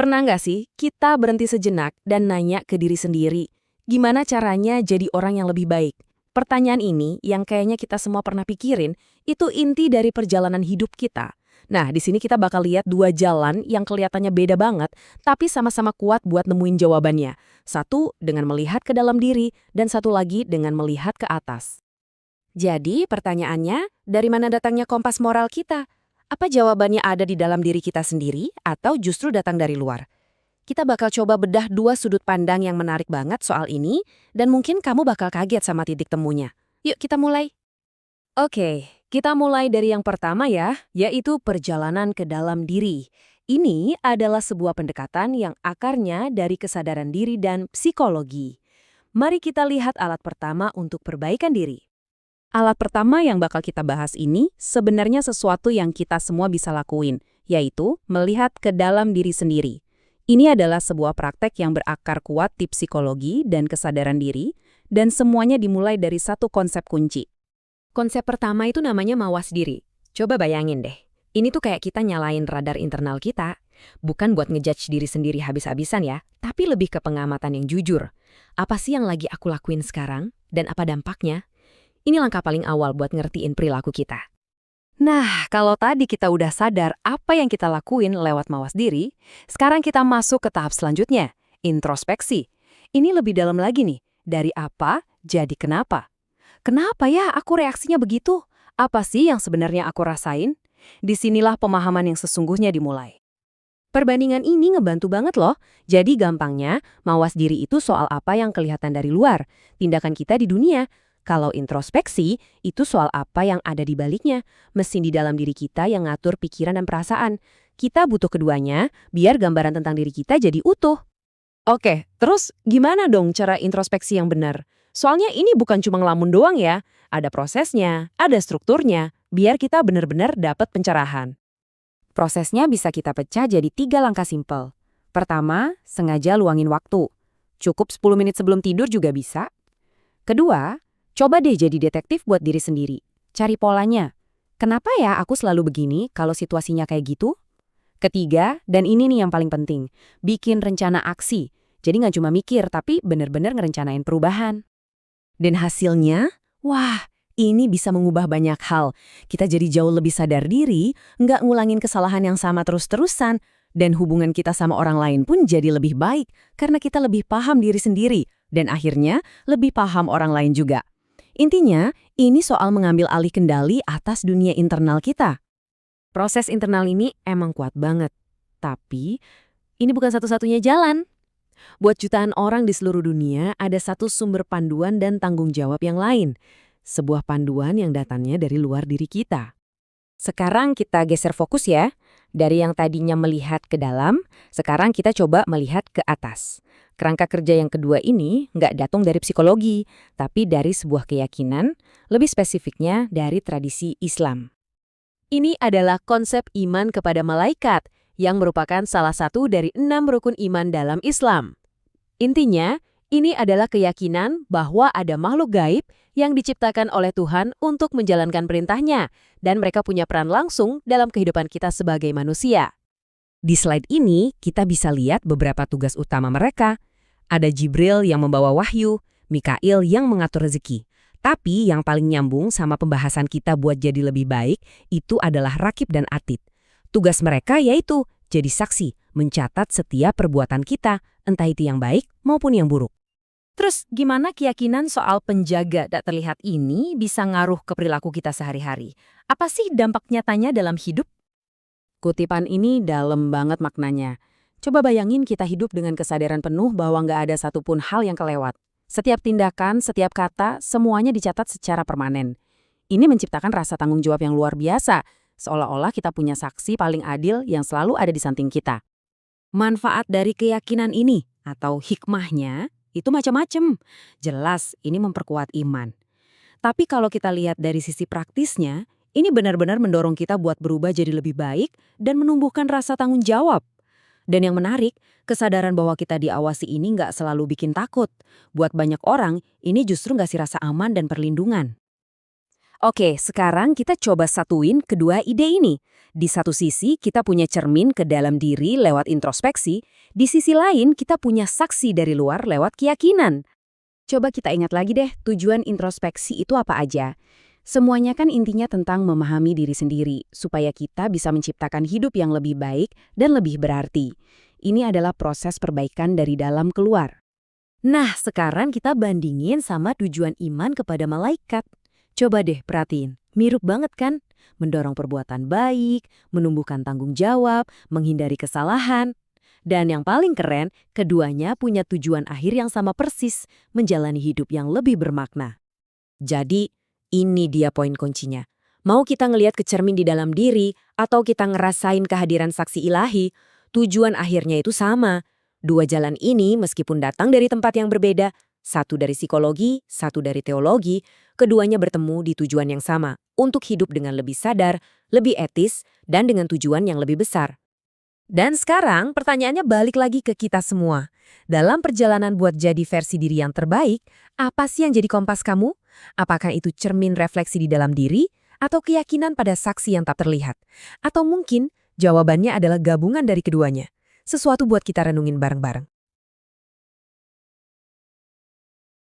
Pernah nggak sih kita berhenti sejenak dan nanya ke diri sendiri, gimana caranya jadi orang yang lebih baik? Pertanyaan ini yang kayaknya kita semua pernah pikirin, itu inti dari perjalanan hidup kita. Nah, di sini kita bakal lihat dua jalan yang kelihatannya beda banget, tapi sama-sama kuat buat nemuin jawabannya. Satu dengan melihat ke dalam diri, dan satu lagi dengan melihat ke atas. Jadi, pertanyaannya, dari mana datangnya kompas moral kita? Apa jawabannya ada di dalam diri kita sendiri atau justru datang dari luar? Kita bakal coba bedah dua sudut pandang yang menarik banget soal ini, dan mungkin kamu bakal kaget sama titik temunya. Yuk kita mulai. Oke, kita mulai dari yang pertama ya, yaitu perjalanan ke dalam diri. Ini adalah sebuah pendekatan yang akarnya dari kesadaran diri dan psikologi. Mari kita lihat alat pertama untuk perbaikan diri. Alat pertama yang bakal kita bahas ini sebenarnya sesuatu yang kita semua bisa lakuin, yaitu melihat ke dalam diri sendiri. Ini adalah sebuah praktek yang berakar kuat di psikologi dan kesadaran diri, dan semuanya dimulai dari satu konsep kunci. Konsep pertama itu namanya mawas diri. Coba bayangin deh, ini tuh kayak kita nyalain radar internal kita. Bukan buat ngejudge diri sendiri habis-habisan ya, tapi lebih ke pengamatan yang jujur. Apa sih yang lagi aku lakuin sekarang, dan apa dampaknya? Ini langkah paling awal buat ngertiin perilaku kita. Nah, kalau tadi kita udah sadar apa yang kita lakuin lewat mawas diri, sekarang kita masuk ke tahap selanjutnya, introspeksi. Ini lebih dalam lagi nih, dari apa jadi kenapa. Kenapa ya aku reaksinya begitu? Apa sih yang sebenarnya aku rasain? Disinilah pemahaman yang sesungguhnya dimulai. Perbandingan ini ngebantu banget loh. Jadi gampangnya, mawas diri itu soal apa yang kelihatan dari luar, tindakan kita di dunia. Kalau introspeksi, itu soal apa yang ada di baliknya, mesin di dalam diri kita yang ngatur pikiran dan perasaan. Kita butuh keduanya, biar gambaran tentang diri kita jadi utuh. Oke, terus gimana dong cara introspeksi yang benar? Soalnya ini bukan cuma ngelamun doang ya, ada prosesnya, ada strukturnya, biar kita benar-benar dapat pencerahan. Prosesnya bisa kita pecah jadi 3 langkah simpel. Pertama, sengaja luangin waktu. Cukup 10 menit sebelum tidur juga bisa. Kedua, coba deh jadi detektif buat diri sendiri. Cari polanya. Kenapa ya aku selalu begini kalau situasinya kayak gitu? Ketiga, dan ini nih yang paling penting, bikin rencana aksi. Jadi nggak cuma mikir, tapi bener-bener ngerencanain perubahan. Dan hasilnya, wah, ini bisa mengubah banyak hal. Kita jadi jauh lebih sadar diri, nggak ngulangin kesalahan yang sama terus-terusan, dan hubungan kita sama orang lain pun jadi lebih baik, karena kita lebih paham diri sendiri, dan akhirnya lebih paham orang lain juga. Intinya, ini soal mengambil alih kendali atas dunia internal kita. Proses internal ini emang kuat banget. Tapi, ini bukan satu-satunya jalan. Buat jutaan orang di seluruh dunia, ada satu sumber panduan dan tanggung jawab yang lain. Sebuah panduan yang datangnya dari luar diri kita. Sekarang kita geser fokus ya. Dari yang tadinya melihat ke dalam, sekarang kita coba melihat ke atas. Kerangka kerja yang kedua ini nggak datang dari psikologi, tapi dari sebuah keyakinan, lebih spesifiknya dari tradisi Islam. Ini adalah konsep iman kepada malaikat, yang merupakan salah satu dari 6 rukun iman dalam Islam. Intinya, ini adalah keyakinan bahwa ada makhluk gaib yang diciptakan oleh Tuhan untuk menjalankan perintahnya, dan mereka punya peran langsung dalam kehidupan kita sebagai manusia. Di slide ini, kita bisa lihat beberapa tugas utama mereka. Ada Jibril yang membawa wahyu, Mikail yang mengatur rezeki. Tapi yang paling nyambung sama pembahasan kita buat jadi lebih baik, itu adalah Rakib dan Atid. Tugas mereka yaitu jadi saksi, mencatat setiap perbuatan kita, entah itu yang baik maupun yang buruk. Terus gimana keyakinan soal penjaga tak terlihat ini bisa ngaruh ke perilaku kita sehari-hari? Apa sih dampak nyatanya dalam hidup? Kutipan ini dalam banget maknanya. Coba bayangin kita hidup dengan kesadaran penuh bahwa nggak ada satupun hal yang kelewat. Setiap tindakan, setiap kata, semuanya dicatat secara permanen. Ini menciptakan rasa tanggung jawab yang luar biasa, seolah-olah kita punya saksi paling adil yang selalu ada di samping kita. Manfaat dari keyakinan ini, atau hikmahnya, itu macam-macam. Jelas, ini memperkuat iman. Tapi kalau kita lihat dari sisi praktisnya, ini benar-benar mendorong kita buat berubah jadi lebih baik dan menumbuhkan rasa tanggung jawab. Dan yang menarik, kesadaran bahwa kita diawasi ini nggak selalu bikin takut. Buat banyak orang, ini justru ngasih rasa aman dan perlindungan. Oke, sekarang kita coba satuin kedua ide ini. Di satu sisi, kita punya cermin ke dalam diri lewat introspeksi, di sisi lain kita punya saksi dari luar lewat keyakinan. Coba kita ingat lagi deh, tujuan introspeksi itu apa aja. Semuanya kan intinya tentang memahami diri sendiri, supaya kita bisa menciptakan hidup yang lebih baik dan lebih berarti. Ini adalah proses perbaikan dari dalam keluar. Nah, sekarang kita bandingin sama tujuan iman kepada malaikat. Coba deh perhatiin, mirip banget kan? Mendorong perbuatan baik, menumbuhkan tanggung jawab, menghindari kesalahan. Dan yang paling keren, keduanya punya tujuan akhir yang sama persis, menjalani hidup yang lebih bermakna. Jadi, ini dia poin kuncinya. Mau kita ngelihat ke cermin di dalam diri, atau kita ngerasain kehadiran saksi ilahi, tujuan akhirnya itu sama. Dua jalan ini meskipun datang dari tempat yang berbeda, satu dari psikologi, satu dari teologi, keduanya bertemu di tujuan yang sama, untuk hidup dengan lebih sadar, lebih etis, dan dengan tujuan yang lebih besar. Dan sekarang pertanyaannya balik lagi ke kita semua. Dalam perjalanan buat jadi versi diri yang terbaik, apa sih yang jadi kompas kamu? Apakah itu cermin refleksi di dalam diri, atau keyakinan pada saksi yang tak terlihat? Atau mungkin jawabannya adalah gabungan dari keduanya. Sesuatu buat kita renungin bareng-bareng.